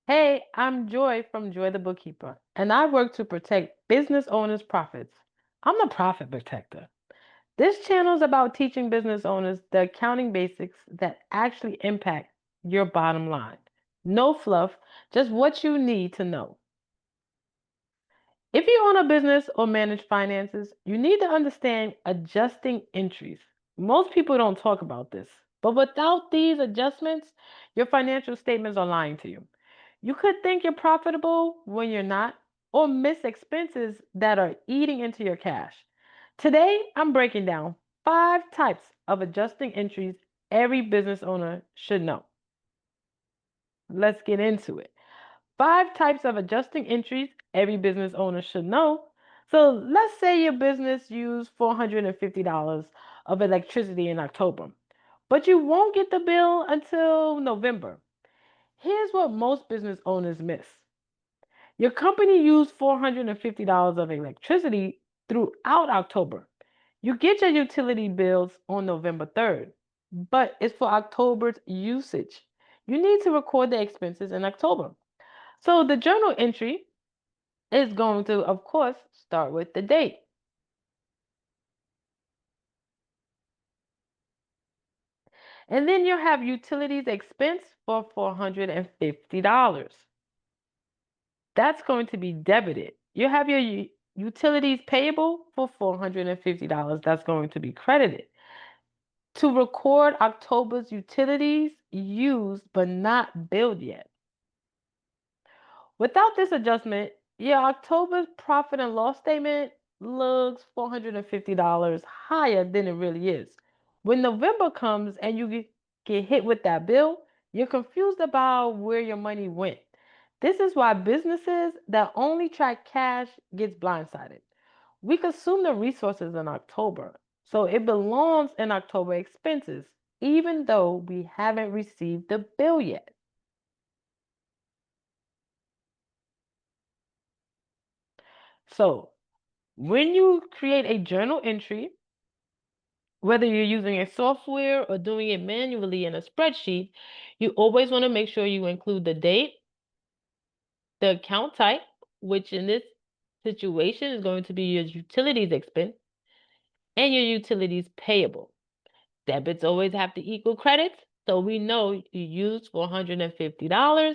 Hey, I'm Joy from Joy the Bookkeeper, and I work to protect business owners' profits. I'm the profit protector. This channel is about teaching business owners the accounting basics that actually impact your bottom line. No fluff, just what you need to know. If you own a business or manage finances, you need to understand adjusting entries. Most people don't talk about this, but without these adjustments, your financial statements are lying to you. You could think you're profitable when you're not, or miss expenses that are eating into your cash. Today, I'm breaking down 5 types of adjusting entries every business owner should know. Let's get into it. 5 types of adjusting entries every business owner should know. So let's say your business used $450 of electricity in October, but you won't get the bill until November. Here's what most business owners miss. Your company used $450 of electricity throughout October. You get your utility bills on November 3rd, but it's for October's usage. You need to record the expenses in October. So the journal entry is going to, of course, start with the date. And then you'll have utilities expense for $450. That's going to be debited. You have your utilities payable for $450. That's going to be credited. To record October's utilities used but not billed yet. Without this adjustment, your October's profit and loss statement looks $450 higher than it really is. When November comes and you get hit with that bill, you're confused about where your money went. This is why businesses that only track cash gets blindsided. We consume the resources in October, so it belongs in October expenses, even though we haven't received the bill yet. So when you create a journal entry, whether you're using a software or doing it manually in a spreadsheet, you always want to make sure you include the date, the account type, which in this situation is going to be your utilities expense, and your utilities payable. Debits always have to equal credits, so we know you used $450.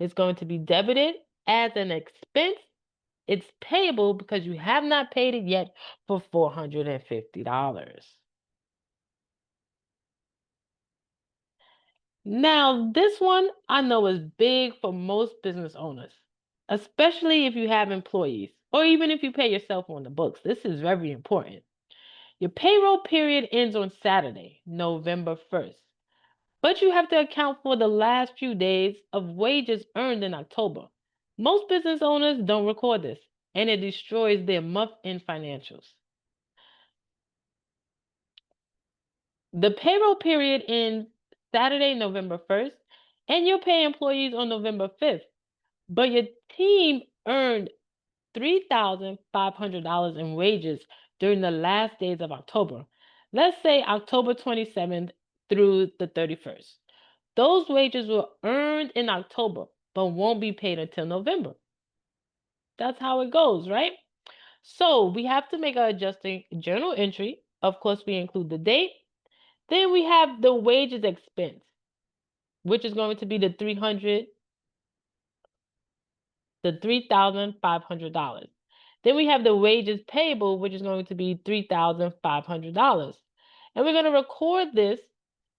It's going to be debited as an expense. It's payable because you have not paid it yet for $450. Now, this one I know is big for most business owners, especially if you have employees or even if you pay yourself on the books. This is very important. Your payroll period ends on Saturday, November 1st, but you have to account for the last few days of wages earned in October. Most business owners don't record this, and it destroys their month-end financials. The payroll period ends Saturday, November 1st, and you'll pay employees on November 5th. But your team earned $3,500 in wages during the last days of October. Let's say October 27th through the 31st. Those wages were earned in October, but won't be paid until November. That's how it goes, right? So we have to make an adjusting journal entry. Of course, we include the date. Then we have the wages expense, which is going to be the $3,500. Then we have the wages payable, which is going to be $3,500. And we're going to record this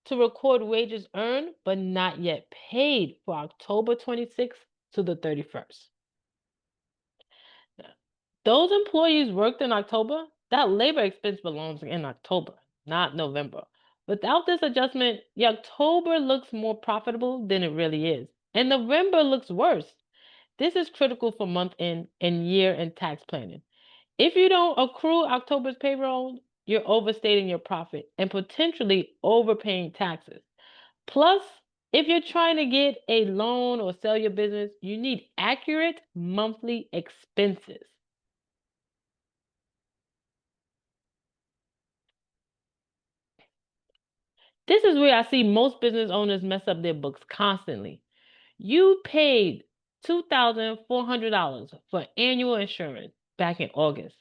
to record wages earned but not yet paid for October 26th to the 31st. Now, those employees worked in October, that labor expense belongs in October, not November. Without this adjustment, your October looks more profitable than it really is, and November looks worse. This is critical for month end and year end tax planning. If you don't accrue October's payroll, you're overstating your profit and potentially overpaying taxes. Plus, if you're trying to get a loan or sell your business, you need accurate monthly expenses. This is where I see most business owners mess up their books constantly. You paid $2,400 for annual insurance back in August.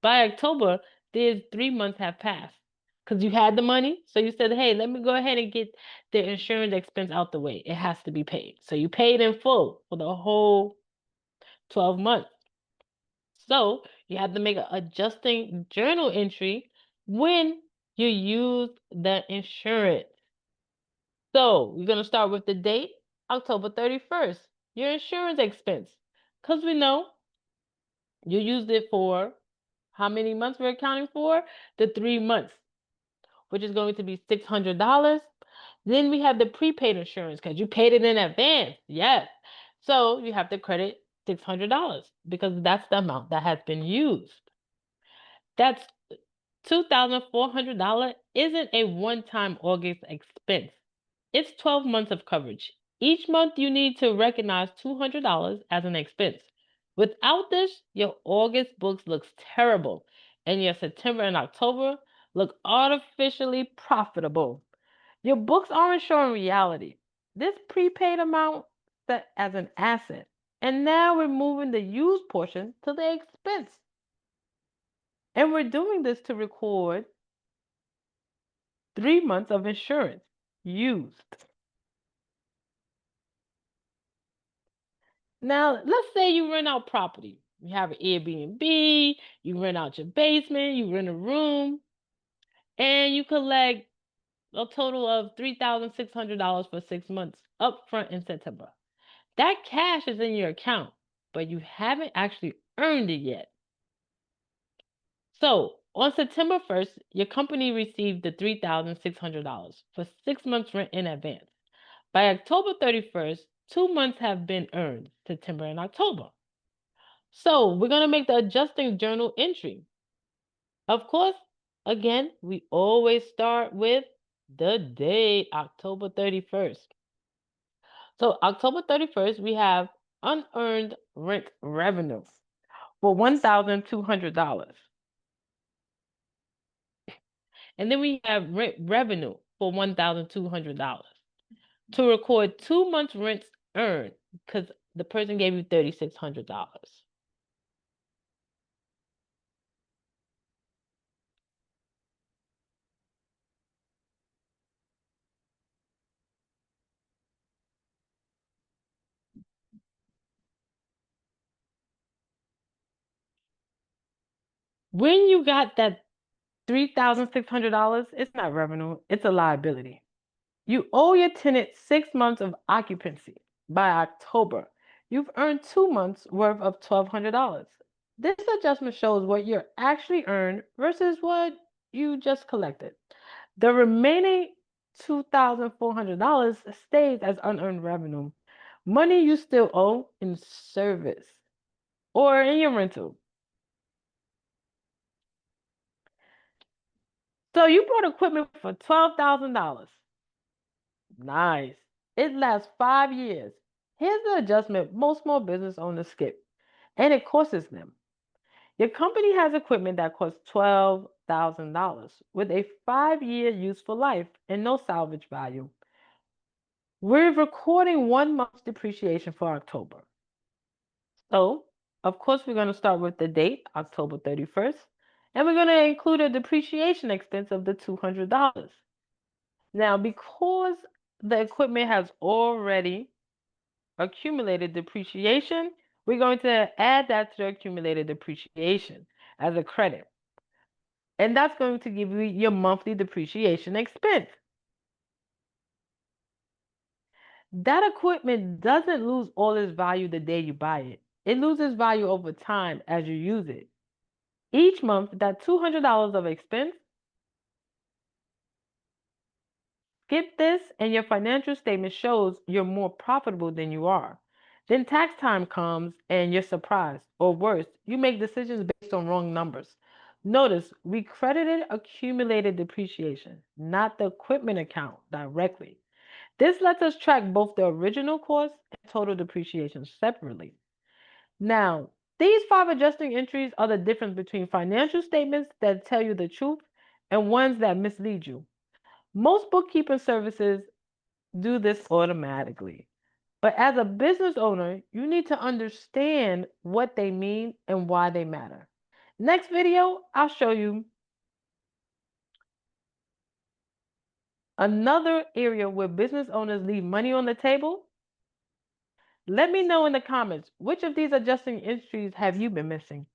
By October, there's 3 months have passed because you had the money. So you said, hey, let me go ahead and get the insurance expense out the way. It has to be paid. So you paid in full for the whole 12 months. So you have to make an adjusting journal entry when you use the insurance. So we're going to start with the date, October 31st, your insurance expense. Because we know you used it for how many months we're accounting for? The 3 months, which is going to be $600. Then we have the prepaid insurance because you paid it in advance. Yes. So you have to credit $600 because that's the amount that has been used. That's $2,400 isn't a one-time August expense. It's 12 months of coverage. Each month you need to recognize $200 as an expense. Without this, your August books looks terrible and your September and October look artificially profitable. Your books aren't showing reality. This prepaid amount set as an asset. And now we're moving the used portion to the expense. And we're doing this to record 3 months of insurance used. Now, let's say you rent out property. You have an Airbnb, you rent out your basement, you rent a room, and you collect a total of $3,600 for 6 months upfront in September. That cash is in your account, but you haven't actually earned it yet. So, on September 1st, your company received the $3,600 for 6 months rent in advance. By October 31st, 2 months have been earned, September and October. So we're going to make the adjusting journal entry. Of course, again, we always start with the date, October 31st. So October 31st, we have unearned rent revenue for $1,200. And then we have rent revenue for $1,200 to record 2 months rent earned because the person gave you $3,600. When you got that $3,600, it's not revenue, it's a liability. You owe your tenant 6 months of occupancy. By October, you've earned 2 months worth of $1,200. This adjustment shows what you're actually earned versus what you just collected. The remaining $2,400 stays as unearned revenue, money you still owe in service or in your rental. So you bought equipment for $12,000. Nice. It lasts 5 years. Here's the adjustment most small business owners skip, and it costs them. Your company has equipment that costs $12,000 with a 5-year useful life and no salvage value. We're recording 1 month's depreciation for October. So, of course, we're going to start with the date, October 31st, and we're going to include a depreciation expense of the $200. Now, because the equipment has already accumulated depreciation, we're going to add that to the accumulated depreciation as a credit. And that's going to give you your monthly depreciation expense. That equipment doesn't lose all its value the day you buy it. It loses value over time as you use it. Each month, that $200 of expense, skip this and your financial statement shows you're more profitable than you are. Then tax time comes and you're surprised, or worse, you make decisions based on wrong numbers. Notice we credited accumulated depreciation, not the equipment account directly. This lets us track both the original cost and total depreciation separately. Now, these 5 adjusting entries are the difference between financial statements that tell you the truth and ones that mislead you. Most bookkeeping services do this automatically. But as a business owner, you need to understand what they mean and why they matter. Next video, I'll show you another area where business owners leave money on the table. Let me know in the comments, which of these adjusting entries have you been missing?